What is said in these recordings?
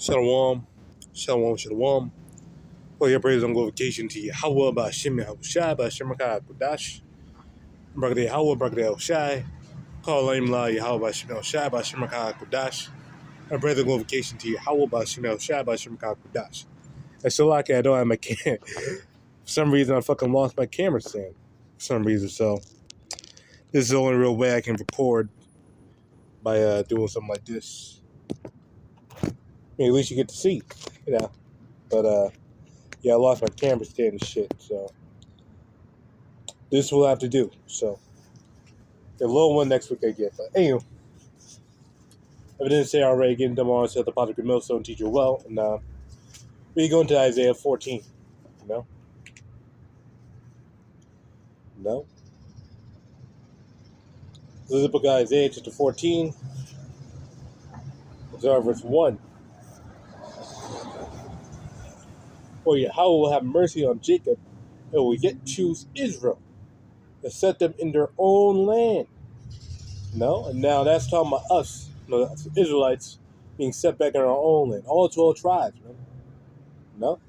Shalom, shalom, shalom. For your praise on glorification to YAHAWAH, BAHASHAM, YAHAWASHI, BAHASHAM, QADASH, BARAK YAHAWAH, BARAK HALAHYAM, HALAHYAM, YAHAWAH, BAHASHAM, YAHAWASHI, BAHASHAM, QADASH. I pray the glorification to YAHAWAH, BAHASHAM, YAHAWASHI, BAHASHAM, QADASH. It's so lucky I don't have my camera. For some reason, I fucking lost my camera stand. For some reason, so this is the only real way I can record by doing something like this. I mean, at least you get to see, you know. But yeah, I lost my camera stand and shit, so this will have to do. So the low one next week I get. But anyway, if I didn't say already, getting tomorrow said the Potter Millstone teacher well, and we go into Isaiah 14. No, no. This is the book of Isaiah, chapter 14, verse 1. For Yahweh will have mercy on Jacob, and will yet choose Israel, and set them in their own land. No, and now that's talking about us, that's the Israelites, being set back in our own land. All 12 tribes, man. No?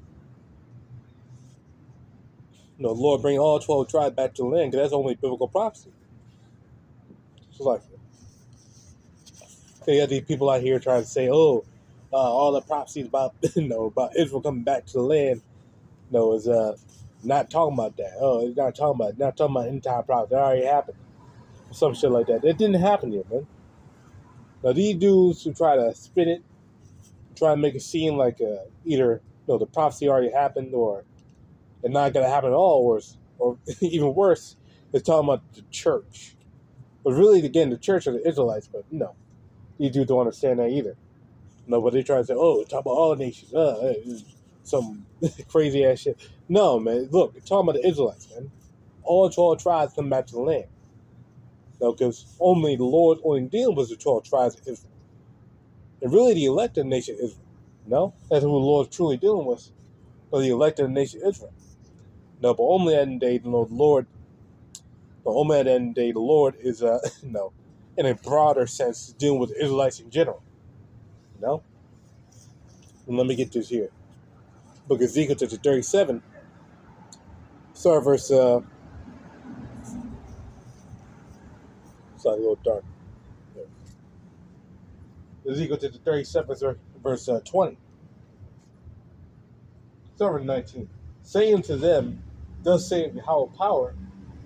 No, the Lord bring all 12 tribes back to the land, because that's only biblical prophecy. It's like, you got these people out here trying to say, all the prophecies about, about Israel coming back to the land, is not talking about that. Oh, it's not talking about entire prophecy. That already happened. Some shit like that. It didn't happen yet, man. Now, these dudes who try to spin it, try to make it seem like either the prophecy already happened or it's not going to happen at all, or even worse, it's talking about the church. But really, again, the church are the Israelites, but no. These dudes don't understand that either. No, but they try to say, talk about all nations. Some crazy ass shit. No, man, look, it's talking about the Israelites, man. All 12 tribes come back to the land. No, because only the Lord only dealing with the 12 tribes of Israel. And really, the elected nation Israel. No, that's who the Lord's truly dealing with. But the elected nation Israel. No, but only at the end of the day, the Lord. But only at the end of the day, the Lord is in a broader sense, dealing with the Israelites in general. And let me get this here. Book of Ezekiel, chapter 37. Start verse. It's like a little dark. Ezekiel chapter 37, verse 20. Start verse 19. Say unto them, thus saith Yahweh power,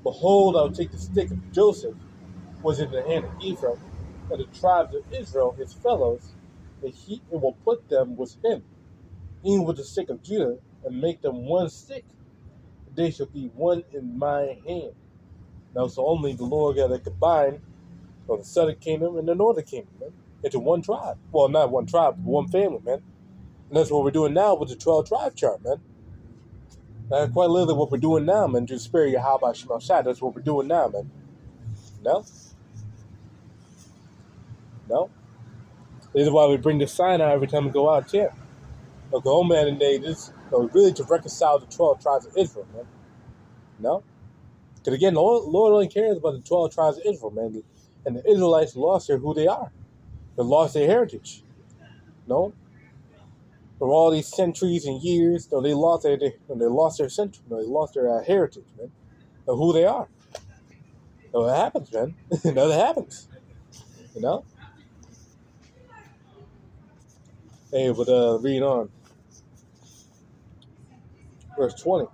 behold, I will take the stick of Joseph, was in the hand of Ephraim, and the tribes of Israel, his fellows, and he will put them with him, even with the stick of Judah, and make them one stick. They shall be one in my hand. Now, so only the Lord got to combine the southern kingdom and the northern kingdom, man, into one tribe. Well, not one tribe, but one family, man. And that's what we're doing now with the 12 tribe chart, man. That's quite literally what we're doing now, man. To spare you, how about Shemal Shai? That's what we're doing now, man. No? This is why we bring the sign out every time we go out here. Oklahoma, and they just really to reconcile the 12 tribes of Israel, man. No? Because again, the Lord only cares about the 12 tribes of Israel, man. And the Israelites lost who they are. They lost their heritage. No? For all these centuries and years, they lost their century. They lost their heritage, man, of who they are. That happens, man. That happens. Hey, but read on. Verse 20.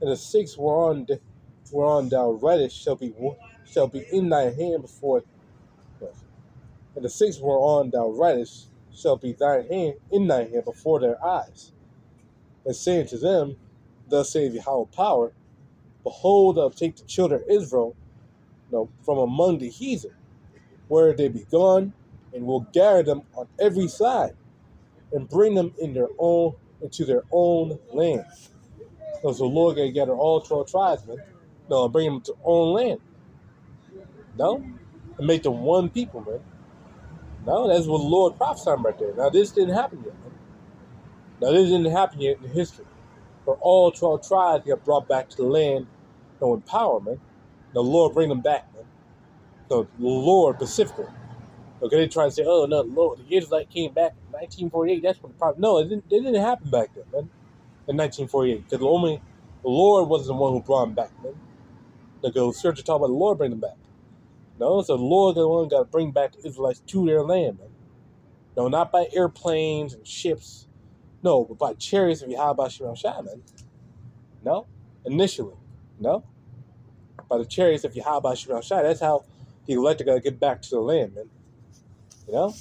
And the six whereon thou writest shall be in thy hand before. And the six whereon thou writest shall be in thy hand before their eyes. And saying to them, thus saith Yahweh power, behold, I'll take the children of Israel from among the heathen, where they be gone, and will gather them on every side, and bring them into their own land. So the Lord gonna gather all 12 tribes, man. And bring them to their own land. And make them one people, man. That's what the Lord prophesied right there. Now this didn't happen yet, man. This didn't happen yet in history. For all 12 tribes get brought back to the land with power, man. The Lord bring them back, man. The Lord specifically. Okay, they try to say, oh no, Lord, the Israelites came back in 1948. That's what the problem. No, it didn't happen back then, man. In 1948, because the Lord was the one who brought them back, man. Because scripture talk about the Lord bring them back. No, so the Lord the one got to bring back the Israelites to their land, man. No, not by airplanes and ships. No, but by chariots of YAHAWASHI, man. No, initially, no, by the chariots of YAHAWASHI. That's how the elect got to get back to the land, man. You know,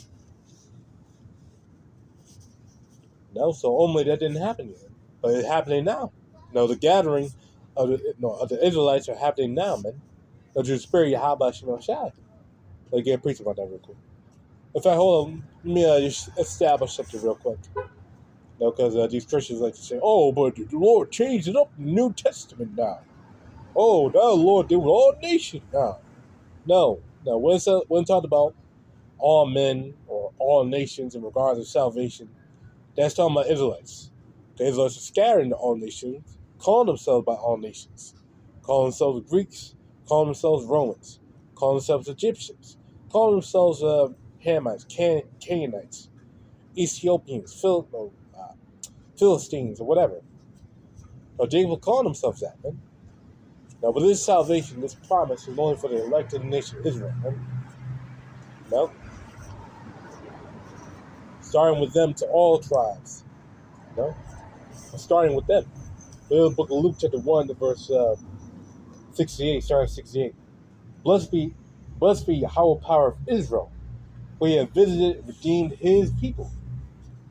no. So only that didn't happen yet, but it's happening now. No, the gathering of the Israelites are happening now, man. Of the spirit of YAHAWASHI. Let me preach about that real quick. In fact, hold on. Let me just establish something real quick. No, because these Christians like to say, "Oh, but the Lord changed it up in the New Testament now. Oh, now the Lord did with all nations now." No. When talked about all men or all nations in regards to salvation, that's talking about Israelites. The Israelites are scattered into all nations, calling themselves by all nations, calling themselves Greeks, calling themselves Romans, calling themselves Egyptians, calling themselves Hamites, Canaanites, Ethiopians, Philistines, or whatever. Or they will call themselves that, man. Now, but this salvation, this promise, is only for the elected nation Israel, man. No? Starting with them to all tribes. No? Starting with them. The book of Luke, chapter 1, verse 68, starting 68. Blessed be Yahawah power of Israel, for he has visited and redeemed his people.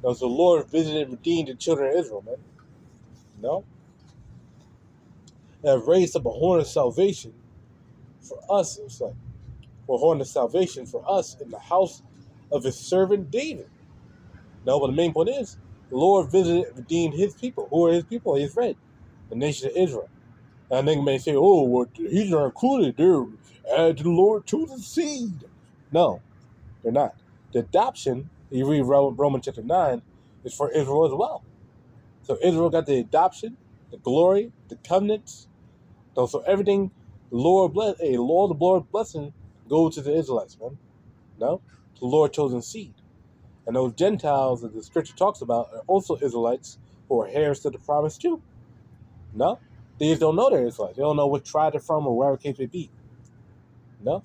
Now, so the Lord visited and redeemed the children of Israel, man. No? And have raised up a horn of salvation for us, it's like, or a horn of salvation for us in the house of his servant David. No, but the main point is, the Lord visited and redeemed his people. Who are his people? His friend, the nation of Israel. And they may say, oh, well, he's not included there. Add to the Lord to the seed. No, they're not. The adoption, you read Romans chapter 9, is for Israel as well. So Israel got the adoption, the glory, the covenants. So everything the Lord blessing goes to the Israelites, man. No? The Lord chosen seed. And those Gentiles that the scripture talks about are also Israelites who are heirs to the promise too. No? They just don't know they're Israelites. They don't know what tribe they're from or wherever the case may be. No?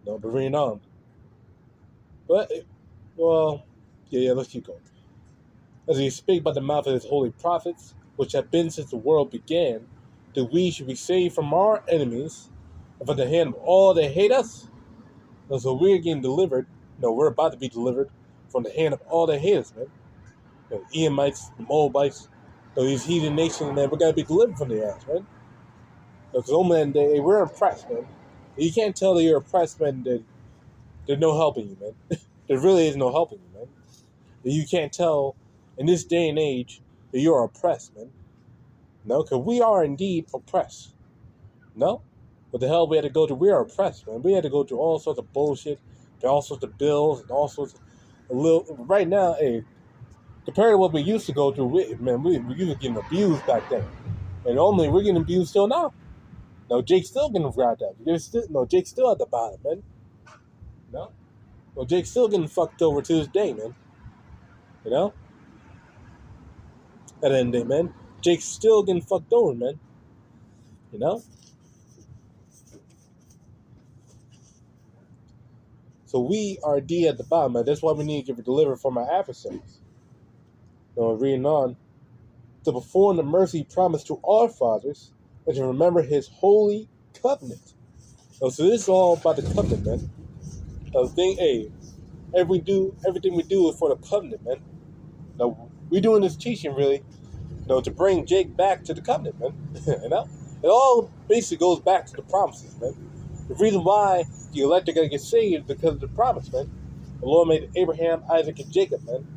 No, but reading on. But, let's keep going. As he spake by the mouth of his holy prophets, which have been since the world began, that we should be saved from our enemies and from the hand of all that hate us. And so we're getting delivered. No, we're about to be delivered from the hand of all that hate us, man. The Edomites, the Moabites, these heathen nations, man, we got to be delivered from their ass, man. Because, man, we're oppressed, man. You can't tell that you're oppressed, man, that there's no helping you, man. There really is no helping you, man. That you can't tell in this day and age that you're oppressed, man. No, because we are indeed oppressed. No? What the hell we had to go through? We are oppressed, man. We had to go through all sorts of bullshit, all sorts of bills, and all sorts of right now, hey, compared to what we used to go through, we used to getting abused back then. And only we're getting abused still now. No, Jake's still getting grabbed up. Jake's still at the bottom, man. No? Well, Jake's still getting fucked over to this day, man. You know? At the end of the day, man. Jake's still getting fucked over, man. You know? So we are D at the bottom, man. That's why we need to get delivered from our adversaries. Reading on. To perform the mercy promised to our fathers, and to remember his holy covenant. So this is all about the covenant, man. Everything we do is for the covenant, man. Now, we're doing this teaching, really, to bring Jake back to the covenant, man. You know? It all basically goes back to the promises, man. The reason why the elect are going to get saved is because of the promise, man. The Lord made Abraham, Isaac, and Jacob, man.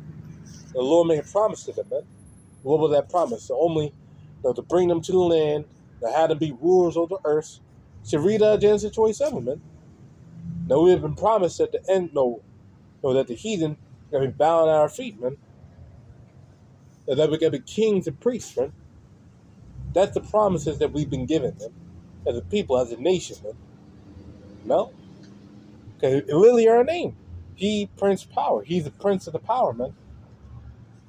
The Lord made a promise to them, man. What was that promise? So only to bring them to the land, to have them be rulers of the earth. So read Genesis 27, man. Now we have been promised at the end, that the heathen are going to be bowing at our feet, man. That we're going to be kings and priests, man. That's the promises that we've been given, man. As a people, as a nation, man. No? Because it literally our name. He Prince Power. He's the Prince of the Power, man.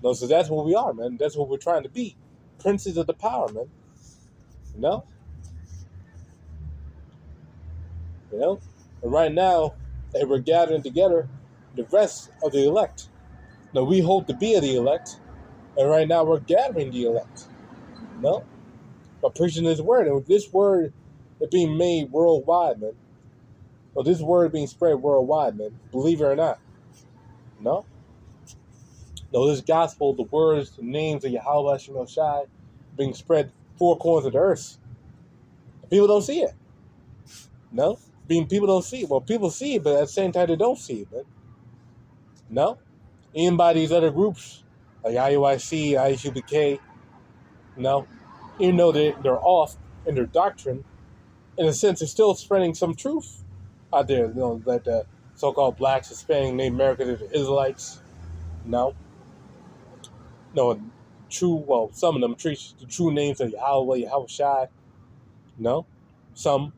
No, so that's what we are, man. That's what we're trying to be. Princes of the Power, man. You know? You know? And right now, that we're gathering together the rest of the elect. Now, we hope to be the elect. And right now, we're gathering the elect. You know? By preaching this word. And this word is being made worldwide, man. Well, this word being spread worldwide, man. Believe it or not. No? No, this gospel, the words, the names of YAHAWASHI being spread four corners of the earth. People don't see it. No? People don't see it. Well, people see it, but at the same time, they don't see it, man. No? Even by these other groups, like IUIC, IUBK, no? Even though they're off in their doctrine, in a sense, they're still spreading some truth out there. You know, that the so-called blacks, Hispanic, Native Americans, the Israelites, no? No, some of them treat the true names of Yahweh, Yahawashi, no? Some.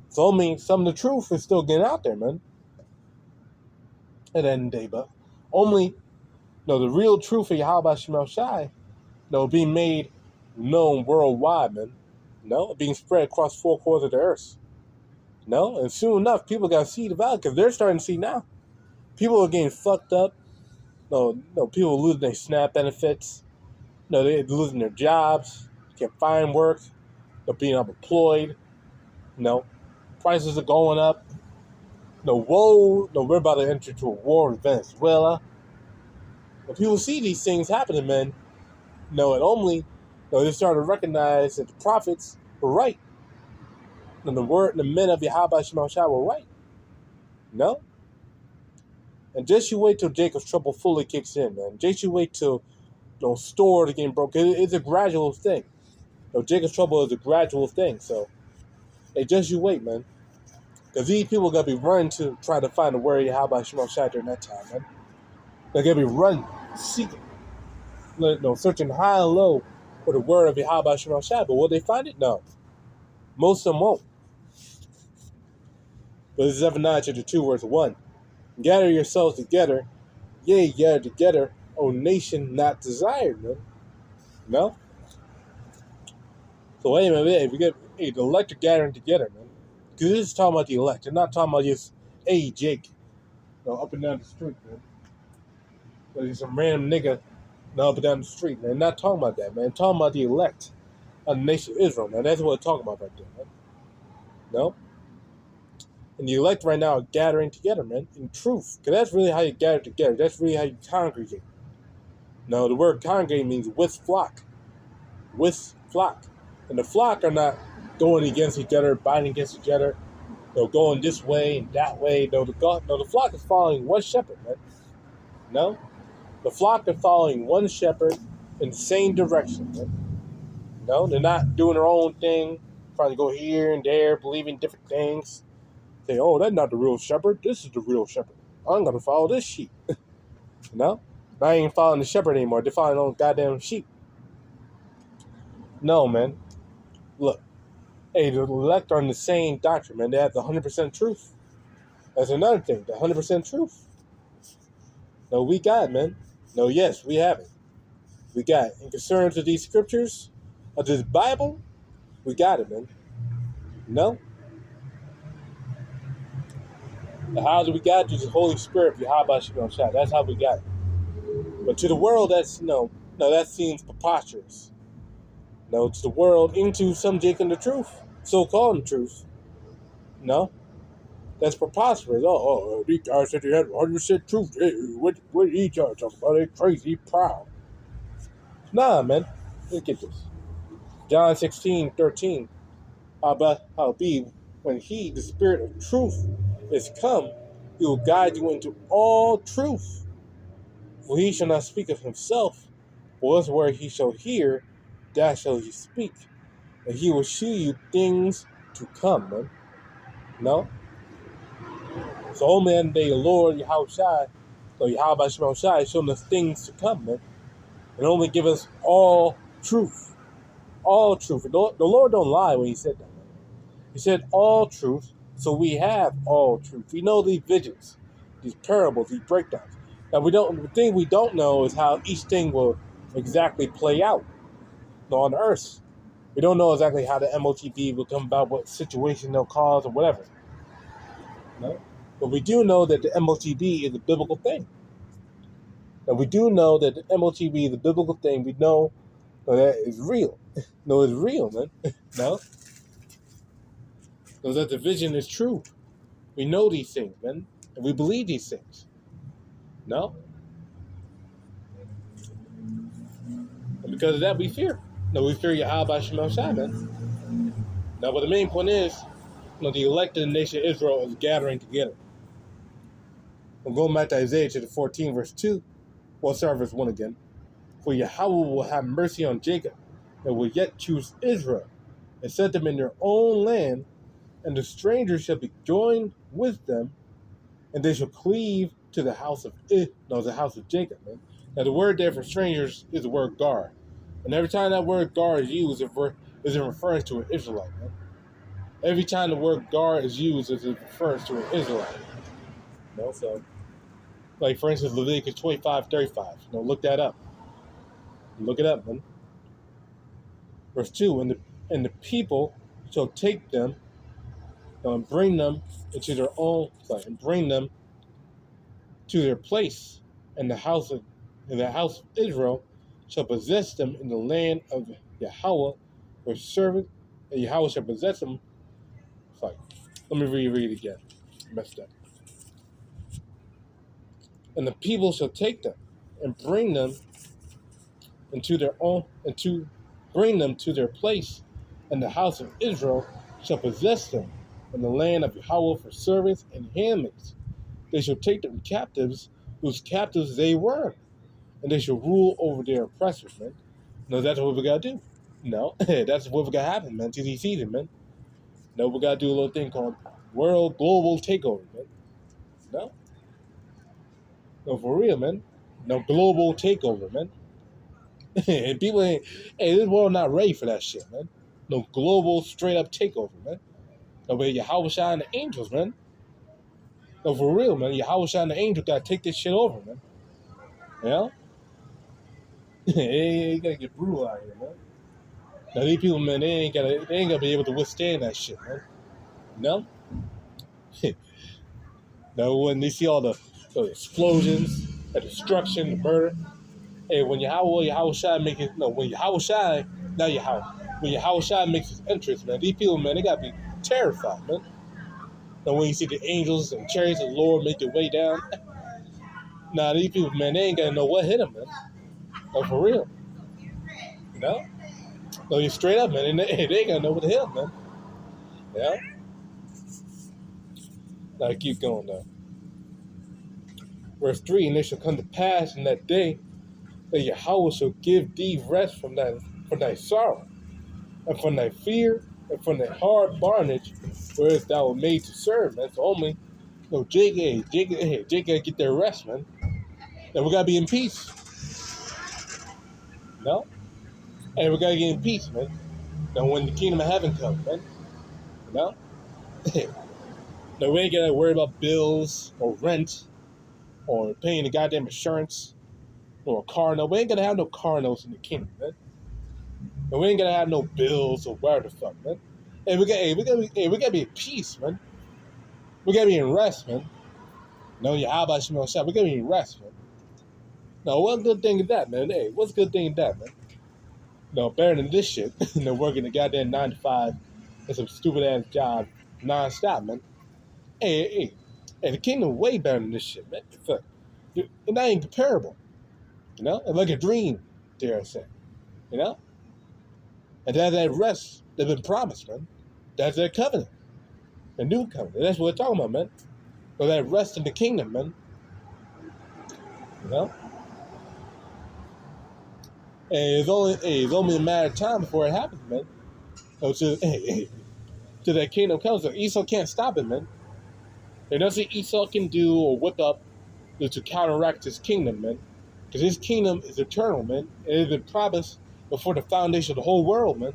So, I mean, some of the truth is still getting out there, man. At the end of the day, but only, the real truth of Yahweh Shemel Shai, being made known worldwide, man. Being spread across four corners of the earth. And soon enough, people got to see the value, because they're starting to see now. People are getting fucked up. People are losing their SNAP benefits. They're losing their jobs. Can't find work. They're being unemployed. Prices are going up. We're about to enter into a war with Venezuela. When people see these things happening, man, and only, they start to recognize that the prophets were right. And the men of Yahweh Shema Shai were right. And just you wait till Jacob's trouble fully kicks in, man. Just you wait till, stores are getting broken. It's a gradual thing. Jacob's trouble is a gradual thing. So, hey, just you wait, man. Because these people are going to be running to try to find the word of Yahweh Shema Shai during that time, man. They're going to be running, seeking, searching high and low for the word of Yahweh Shema Shai. But will they find it? No. Most of them won't. But this is Zephaniah chapter 2, verse 1. Gather yourselves together, yea, gather together, O nation not desired, man. So wait a minute, if we get the elect are gathering together, man. Because this is talking about the elect. They're not talking about just, hey, Jake, up and down the street, man. There's some random nigga up and down the street, man. Not talking about that, man. They're talking about the elect of the nation of Israel, man. That's what we're talking about right there, man. And the elect right now are gathering together, man, in truth. Because that's really how you gather together. That's really how you congregate. The word congregate means with flock. With flock. And the flock are not going against each other, biting against each other. Going this way and that way. The flock is following one shepherd, man. The flock are following one shepherd in the same direction, man. They're not doing their own thing, trying to go here and there, believing different things. Say, oh, that's not the real shepherd. This is the real shepherd. I'm going to follow this sheep. I ain't following the shepherd anymore. They're following their own goddamn sheep. No, man. Look. Hey, the elect are in the same doctrine, man. They have the 100% truth. That's another thing. The 100% truth. No, we got it, man. No, yes, we have it. We got it. In concern to these scriptures, of this Bible, we got it, man. How do we got it? Through the Holy Spirit, Yahweh Shema Shai. That's how we got it. But to the world, that's, that seems preposterous. To the world, into some Jacob the truth, so-called the truth. That's preposterous. These guys said they had 100% truth. Hey, what are these guys talking about? They crazy, proud. Nah, man. Look at this. John 16:13. Howbeit, when he, the Spirit of truth, is come, he will guide you into all truth. For he shall not speak of himself, but whatsoever he shall hear, that shall he speak. And he will shew you things to come, man. So, man, the Lord Yahawashi, so Yahweh Shema Shai, showing us things to come, man. And only give us all truth. All truth. The Lord don't lie when he said that, man. He said all truth, So we have all truth. We know these visions, these parables, these breakdowns. Now the thing we don't know is how each thing will exactly play out on earth. We don't know exactly how the MOTB will come about, what situation they'll cause, or whatever. No? But we do know that the MOTB is a biblical thing. And we do know that the MOTB is a biblical thing. We know that it's real. No, it's real, man. No? So that the vision is true. We know these things, man. And we believe these things. No? And because of that, we fear. No, we fear YAHAWASHI, man. Now, but the main point is, the elected nation of Israel is gathering together. I'm going back to Isaiah chapter 14, verse 2. Well, start verse 1 again. For Yahawah will have mercy on Jacob, and will yet choose Israel, and set them in their own land, and the strangers shall be joined with them, and they shall cleave to the house of the house of Jacob. Man. Now the word there for strangers is the word gar. And every time that word gar is used, is in reference to an Israelite. Man. Every time the word gar is used, it refers to an Israelite. So, like for instance, Leviticus 25:35. Look that up. Look it up, man. Verse 2, and the people shall take them and bring them into their own place, and bring them to their place, and the house of Israel shall possess them in the land of Yahawah, their servant, and Yahawah shall possess them. Sorry, let me reread it again. I messed up. And the people shall take them and bring them into their own, and to bring them to their place, and the house of Israel shall possess them in the land of Yahawah for servants and handmaids. They shall take them captives, whose captives they were, and they shall rule over their oppressors, man. No, that's what we gotta do. No, that's what we gotta happen, man, to these season, man. No, we gotta do a little thing called world global takeover, man. No? No, for real, man. No, global takeover, man. And people ain't, this world not ready for that shit, man. No global straight up takeover, man. No, but Yahawashi and the angels, man. No, for real, man. Yahawashi and the angels gotta take this shit over, man. You know? You gotta get brutal out here, man. Now these people, man, they ain't gonna be able to withstand that shit, man. No? Now when they see all the explosions, the destruction, the murder, hey, when Yahawashi make it, when Yahawashi, not Yahawah, when Yahawashi makes his entrance, man, these people, man, they gotta be terrified, man. Now when you see the angels and chariots of the Lord make their way down, nah, these people, man, they ain't gonna know what hit them, man. No, for real. You know? No, you straight up, man, and they ain't gonna know what the hell, man. Yeah? Now keep going, though. Verse 3, and it shall come to pass in that day that Yahawah shall give thee rest from thy sorrow, and from thy fear, and from thy hard bondage, whereas thou wert made to serve. That's only, Jacob gotta get their rest, man. And we gotta be in peace. No? And we gotta get in peace, man. Now when the kingdom of heaven comes, man. No? No, we ain't gotta worry about bills or rent or paying the goddamn insurance or a car note. We ain't gonna have no car notes in the kingdom, man. And we ain't gonna have no bills or whatever the fuck, man. And we gotta be at peace, man. We gotta be in rest, man. No, Yahawah, we gotta be in rest, man. No, what good thing is that, man? Hey, what's a good thing is that, man? No, better than this shit. Working a goddamn 9 to 5 and some stupid ass job non-stop, man. Hey, the kingdom way better than this shit, man. It's not even comparable. It's like a dream, dare I say. And that's that rest that's been promised, man. That's their covenant. The new covenant. That's what we're talking about, man. So that rest in the kingdom, man. And it's only a matter of time before it happens, man. So till that kingdom comes, so Esau can't stop it, man. There's nothing Esau can do or whip up to counteract his kingdom, man. Because his kingdom is eternal, man. It has been promised before the foundation of the whole world, man.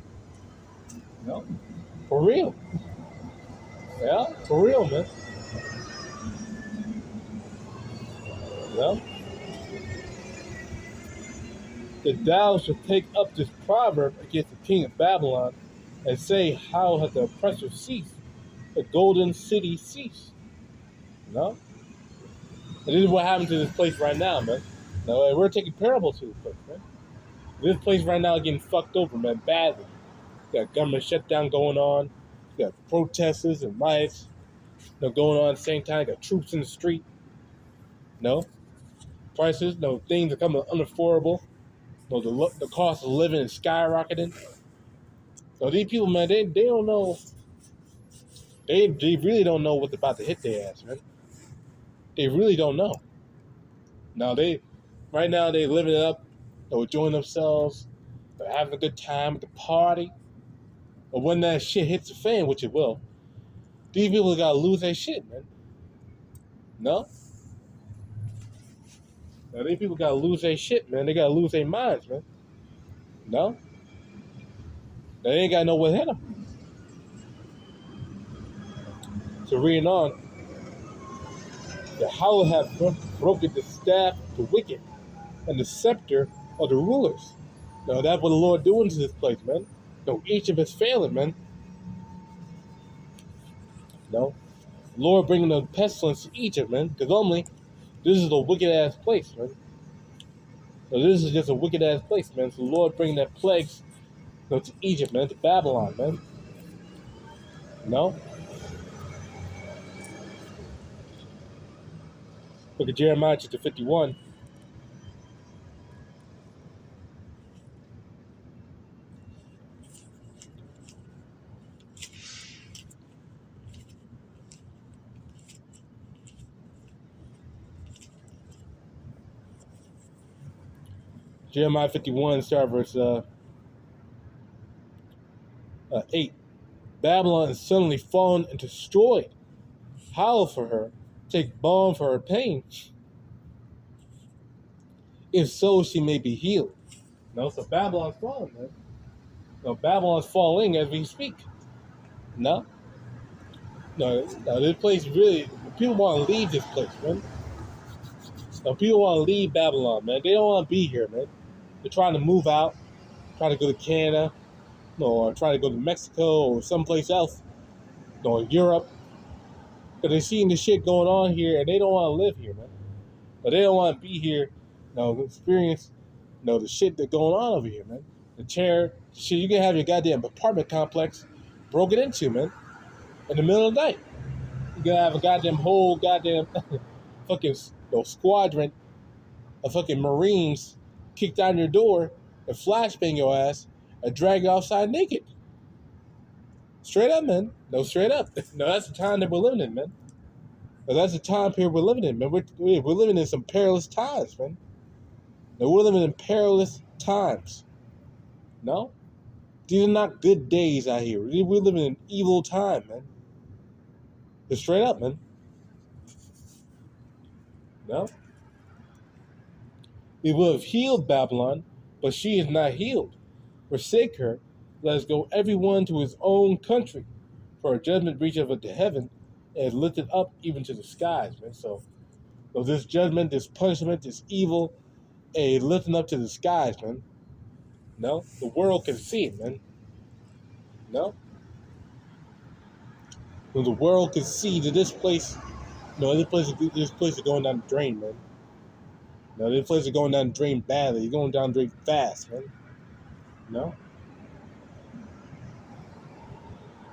For real. Yeah, for real, man. Yeah. The thou shall take up this proverb against the king of Babylon and say, how hath the oppressor ceased? The golden city ceased. You know? And this is what happened to this place right now, man. Now, we're taking parables to this place, man. This place right now is getting fucked over, man, badly. You got government shutdown going on. You got protesters and riots going on at the same time. You got troops in the street. No? Prices, things are coming unaffordable. The cost of living is skyrocketing. So these people, man, they don't know. They really don't know what's about to hit their ass, man. They really don't know. Now right now they living it up. They're enjoying themselves. They're having a good time at the party. But when that shit hits the fan, which it will, these people gotta lose their shit, man. No? Now these people gotta lose their shit, man. They gotta lose their minds, man. No? They ain't gotta know what hit them. So reading on, Yahawah hath broken the staff of the wicked and the scepter of the rulers. Now that's what the Lord doing to this place, man. No, Egypt is failing, man. No, Lord bringing the pestilence to Egypt, man. Because normally, this is a wicked ass place, man. So this is just a wicked ass place, man. So the Lord bringing that plagues to Egypt, man, to Babylon, man. No. Look at Jeremiah chapter 51. Jeremiah 51, start verse 8. Babylon is suddenly fallen and destroyed. Howl for her, take balm for her pain. If so, she may be healed. No, so Babylon's falling, man. No, Babylon's falling as we speak. No, this place really, people want to leave this place, man. No, people want to leave Babylon, man. They don't want to be here, man. They're trying to move out, trying to go to Canada, or trying to go to Mexico or someplace else, or Europe. Because they're seeing the shit going on here, and they don't want to live here, man. But they don't want to be here, experience, the shit that's going on over here, man. The shit, you can have your goddamn apartment complex broken into, man, in the middle of the night. You gotta have a whole fucking squadron of fucking Marines kick down your door and flashbang your ass and drag you outside naked. Straight up, man. No, straight up. No, that's the time that we're living in, man. No, that's the time period we're living in, man. We're living in some perilous times, man. No, we're living in perilous times. No? These are not good days out here. We're living in evil time, man. Just straight up, man. No? We will have healed Babylon, but she is not healed. Forsake her, let us go everyone to his own country. For her judgment reacheth unto heaven, and is lifted up even to the skies, man. So this judgment, this punishment, this evil, is lifting up to the skies, man. No? The world can see it, man. No? When the world can see that this place, this place is going down the drain, man. No, this place is going down the drain badly. It's going down the drain fast, man. No?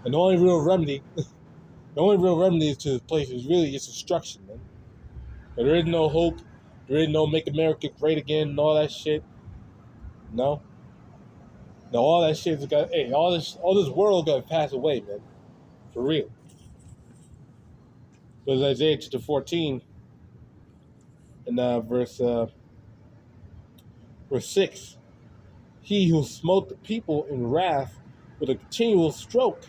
And the only real remedy to this place is really just destruction, man. But there is no hope. There is no make America great again and all that shit. No. No, all that shit's got. Hey, all this world got to pass away, man. For real. But Isaiah chapter 14 and verse 6. He who smote the people in wrath with a continual stroke,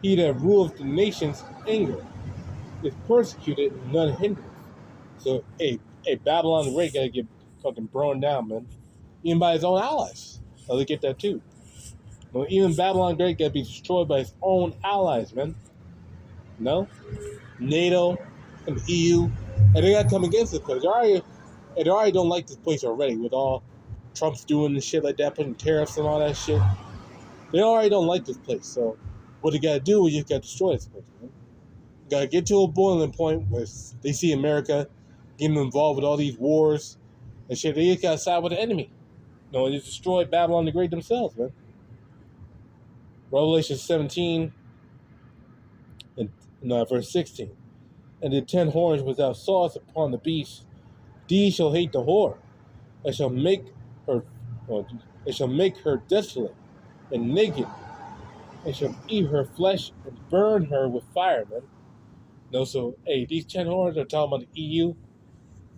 he that ruleth the nations in anger, is persecuted and none hindereth. So, hey, Babylon the Great gotta get fucking burned down, man. Even by his own allies. So they get that too. Even Babylon the Great gotta be destroyed by his own allies, man. No, NATO and the EU, and they got to come against this place. They already don't like this place already with all Trump's doing and shit like that, putting tariffs and all that shit. They already don't like this place. So what they got to do is you got to destroy this place, man. You got to get to a boiling point where they see America getting involved with all these wars and shit. They just got to side with the enemy. No, they just destroy Babylon the Great themselves, man. Revelation 17 and verse 16. And the 10 horns which thou sawest upon the beast, these shall hate the whore, and shall make her, desolate and naked, and shall eat her flesh and burn her with fire, man. No, so hey, these 10 horns are talking about the EU.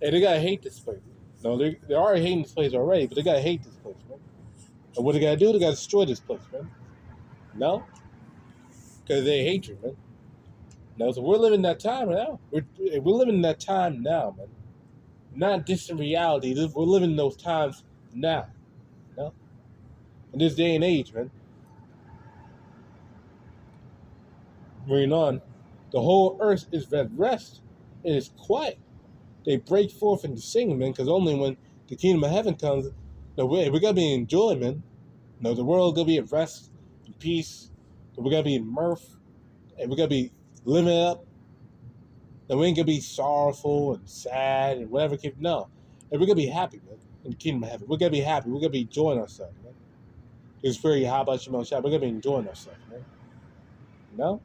Hey, they gotta hate this place. No, they're already hating this place already, but they gotta hate this place, man. And what they gotta do? They gotta destroy this place, man. No, because they hate you, man. No, so we're living that time now. We're living in that time now, man. Not distant reality. We're living those times now. No, in this day and age, man. Moving on, the whole earth is at rest. It is quiet. They break forth into singing, man, because only when the kingdom of heaven comes, no way, we're gonna be in joy, man. No, the world gonna be at rest and peace. We're gonna be in mirth, and we're gonna be living it up. And we ain't gonna be sorrowful and sad and whatever. No, and we're gonna be happy, man, in the kingdom of heaven. We're gonna be happy. We're gonna be enjoying ourselves, man. It's very how about you, We're gonna be enjoying ourselves, man. You know?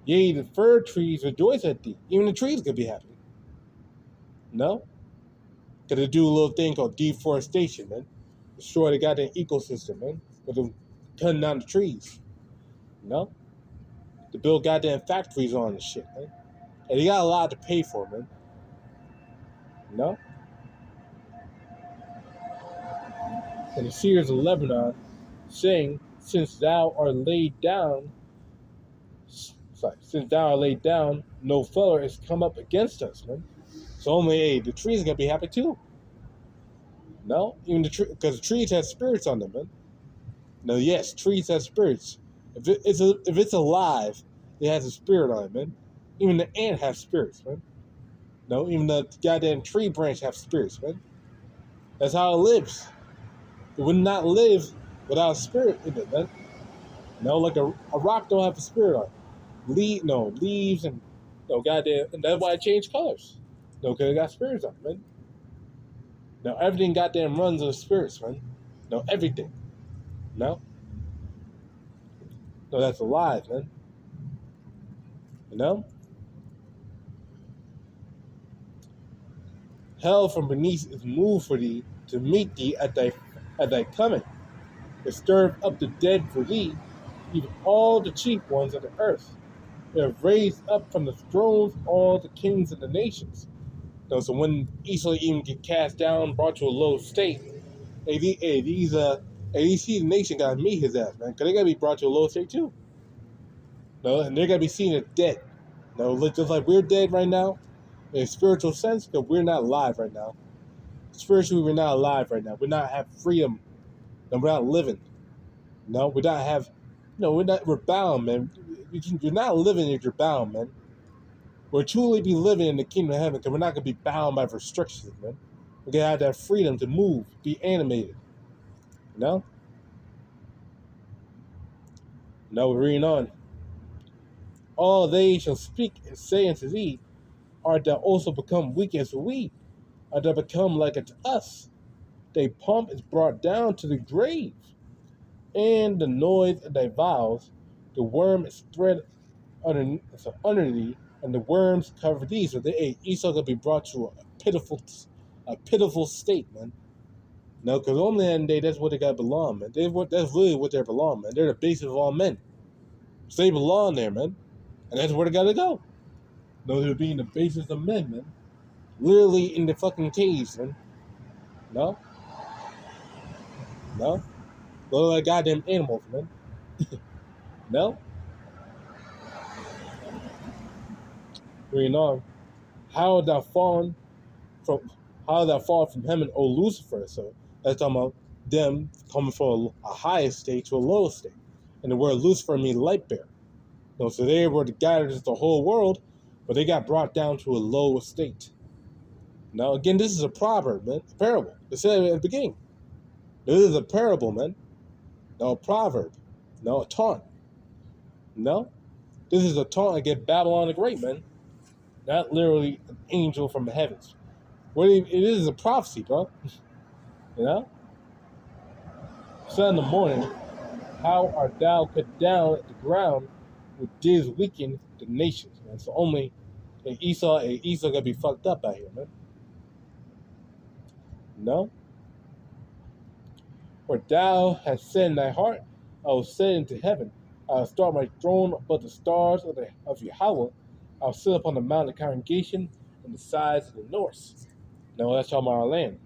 Yea, the fir trees rejoice at thee. Even the trees could be happy. No? Because they do a little thing called deforestation, man. Destroy the goddamn ecosystem, man. With them cutting down the trees. No? To build goddamn factories on the shit, man. And they got a lot to pay for, man. No? And the seers of Lebanon saying, since thou art laid down, no feller has come up against us, man. So only, hey, the trees are gonna be happy too. No, even the tree, because the trees have spirits on them, man. No, yes, trees have spirits. If it's alive, it has a spirit on it, man. Even the ant has spirits, man. No, even the goddamn tree branch have spirits, man. That's how it lives. It would not live without a spirit in it, man. No, like a rock don't have a spirit on it. Leaves and goddamn, and that's why it changed colors. No, because it got spirits on it, man. No, everything goddamn runs on spirits, man. No, everything. No, that's alive, man. You know? Hell from beneath is moved for thee to meet thee at thy coming, to stir up the dead for thee, even all the chief ones of the earth. They have raised up from the thrones all the kings of the nations. So when Esau even get cast down, brought to a low state, these heathen nation gotta meet his ass, man, because they gotta be brought to a low state too. No, and they're gonna be seen as dead. No, just like we're dead right now, in a spiritual sense, because we're not alive right now. Spiritually, we're not alive right now. We're not have freedom, and we're not living. No, we're not have. No, we're bound, man. You're not living if you're bound, man. We'll truly be living in the kingdom of heaven because we're not going to be bound by restrictions, man. We're going to have that freedom to move, be animated. You know? Now we're reading on. All they shall speak and say unto thee, art thou also become weak as we? Art thou become like unto us? Thy pomp is brought down to the grave, and the noise of thy vows, the worm is spread under thee, and the worms cover thee. So Esau gonna be brought to a pitiful state, man. No, because on the end of the day, that's what they got to belong, man. That's really what they belong, man. They're the basis of all men. So they belong there, man. And that's where they got to go. No, they're being the basis of men, man. Literally in the fucking caves, man. No? They're like goddamn animals, man. No? Reading on. How thou fallen from heaven, O Lucifer? So that's talking about them coming from a higher state to a lower state. And the word Lucifer means light bearer. No, so they were the guiders of the whole world, but they got brought down to a low estate. Now, again, this is a proverb, man, a parable. It said at the beginning. This is a parable, man. No, a proverb. No, a taunt. No, this is a taunt against Babylon the Great, man. Not literally an angel from the heavens. It is a prophecy, bro. You know? Son of the morning, how art thou cut down at the ground, which didst weaken the nations, man? So only Esau gonna be fucked up out here, man. No? For thou hast said in thy heart, I will set into heaven. I will start my throne above the stars of Yahawah. I will sit upon the mountain of congregation on the sides of the north. No, that's talking about our land.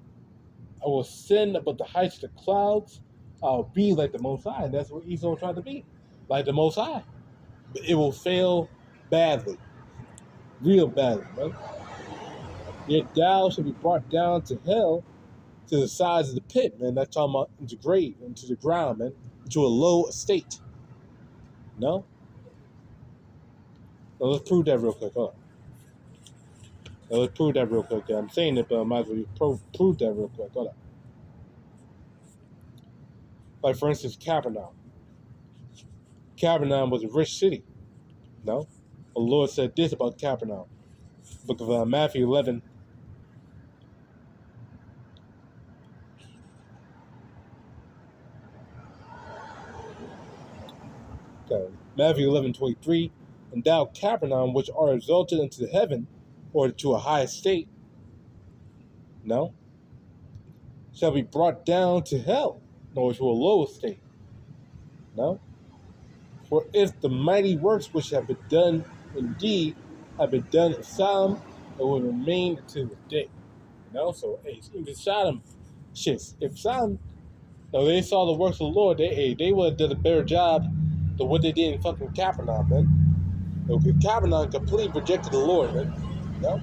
I will ascend above the heights of the clouds. I'll be like the Most High. And that's what Esau tried to be. Like the Most High. But it will fail badly. Real badly, man. Yet thou shalt be brought down to hell, to the sides of the pit, man. That's talking about into grave, into the ground, man. To a low estate. No? Now let's prove that real quick. Hold on. Now let's prove that real quick. I'm saying it, but I might as well prove that real quick. Hold on. Like, for instance, Capernaum. Capernaum was a rich city. No? The Lord said this about Capernaum. Book of Matthew 11. Matthew 11:23. And thou, Capernaum, which art exalted into the heaven, or to a high estate, no, shall be brought down to hell, nor to a low estate. No? For if the mighty works which have been done indeed have been done in Sodom, it will remain until the day. No? So, hey, even Sodom, shit, if Sodom, no, they saw the works of the Lord, they would have done a better job than what they did in fucking Capernaum, man. Okay, Capernaum completely rejected the Lord, man. No?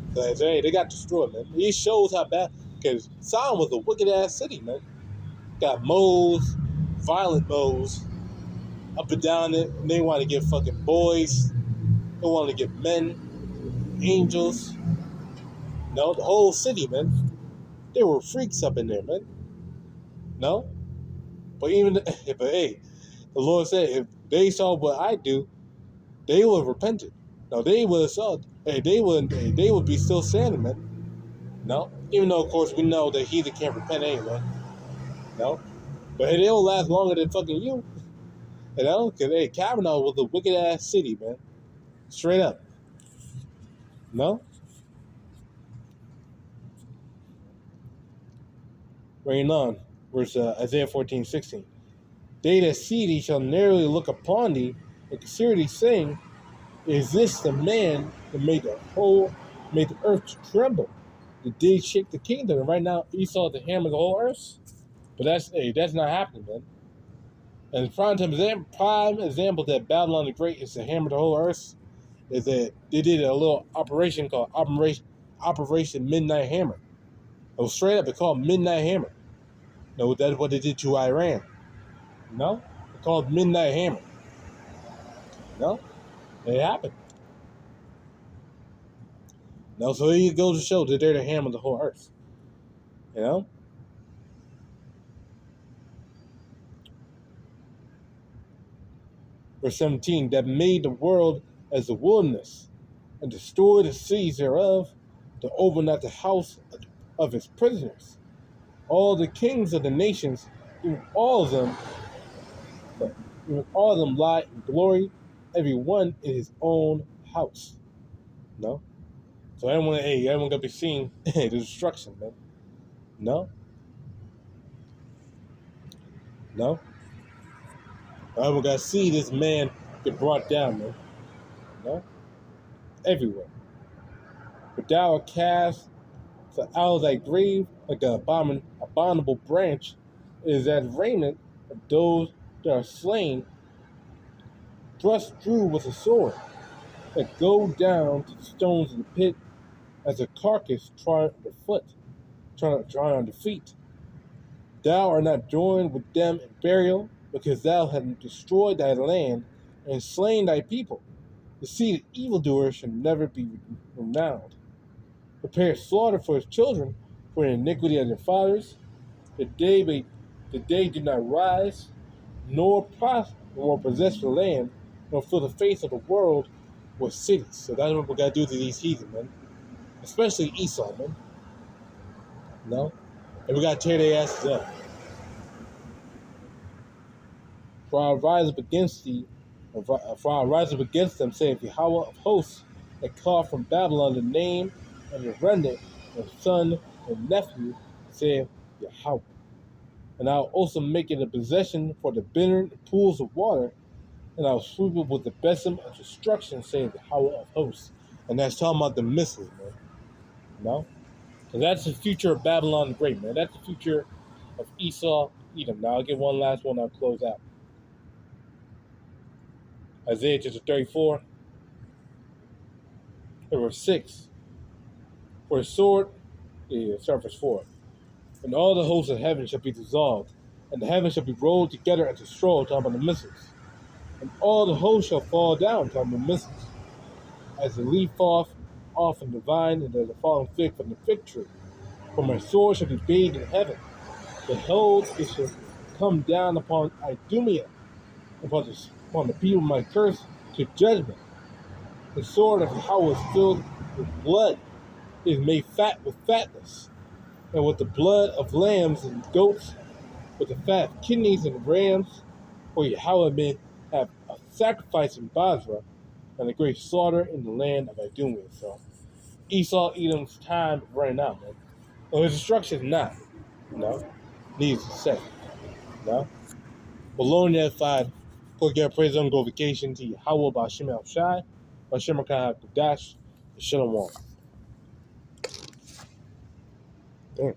Because, hey, they got destroyed, man. It shows how bad, because Sodom was a wicked-ass city, man. Got moles, violent moles, up and down it, and they want to get fucking boys. They want to get men, angels. No, the whole city, man. There were freaks up in there, man. No? But hey, the Lord said, if they saw what I do, they would have repented. No, they would have saw. Hey, they would be still standing, man. No, even though of course we know that he that can't repent anyway. No, but hey, they'll last longer than fucking you. You know, because hey, Kavanaugh was a wicked ass city, man. Straight up. No. Reading on, verse Isaiah 14:16. They that see thee shall narrowly look upon thee and consider thee, saying, is this the man that made the earth to tremble? That did shake the kingdom? And right now Esau the hammer the whole earth? But that's not happening, man. And the prime example that Babylon the Great is to hammer the whole earth is that they did a little operation called Operation Midnight Hammer. It was straight up, it's called Midnight Hammer. No, that's what they did to Iran. No? It's called Midnight Hammer. No? It happened. No, so it goes to show that they're to hammer the whole earth. You know? Verse 17, that made the world as a wilderness, and destroyed the cities thereof, to open up the house of his prisoners. All the kings of the nations, even all of them lie in glory, every one in his own house. No? So everyone gonna be seeing the destruction, man. No? No? Everyone gotta see this man get brought down, man. No? Everywhere. But thou art cast out of thy grave like an abominable branch, is as raiment of those that are slain, thrust through with a sword, that go down to the stones of the pit, as a carcass trodden underfoot, trodden under feet. Thou art not joined with them in burial, because thou hast destroyed thy land, and slain thy people. The seed of evildoers shall never be renowned. Prepare slaughter for his children, for the iniquity of their fathers. The day do not rise, nor prosper, nor possess the land, nor fill the face of the world with cities. So that's what we gotta do to these heathen, man. Especially Esau, man. No? And we gotta tear their asses up. For I rise up against them, saying, Yahawah of hosts, that call from Babylon the name and the remnant, and son and nephew, saying, Yahawah. And I'll also make it a possession for the bitter pools of water, and I'll sweep it with the besom of destruction, saying Yahawah of hosts. And that's talking about the missiles, man. No? And that's the future of Babylon the Great, man. That's the future of Esau, Edom. Now I'll get one last one, I'll close out. Isaiah chapter 34, verse 6. For a sword, start verse 4. And all the hosts of heaven shall be dissolved, and the heavens shall be rolled together as a straw, talking about the missiles. And all the hosts shall fall down, talking about the missiles. As the leaf falleth off from the vine, and as the fallen fig from the fig tree. For my sword shall be bathed in heaven. Behold, it shall come down upon Idumea, upon the people of my curse, to judgment. The sword of Yahawah is filled with blood, it is made fat with fatness, and with the blood of lambs and goats, with the fat of kidneys and rams, for Yahawah may have a sacrifice in Basra, and a great slaughter in the land of Idumea. So Esau, Edom's time is running out, man. Well, his destruction is not, needs to say, But Lord edified, go get praise on go vacation to Yahawah BAHASHAM al-Shai, BAHASHAM QADASH, Shalom. Damn.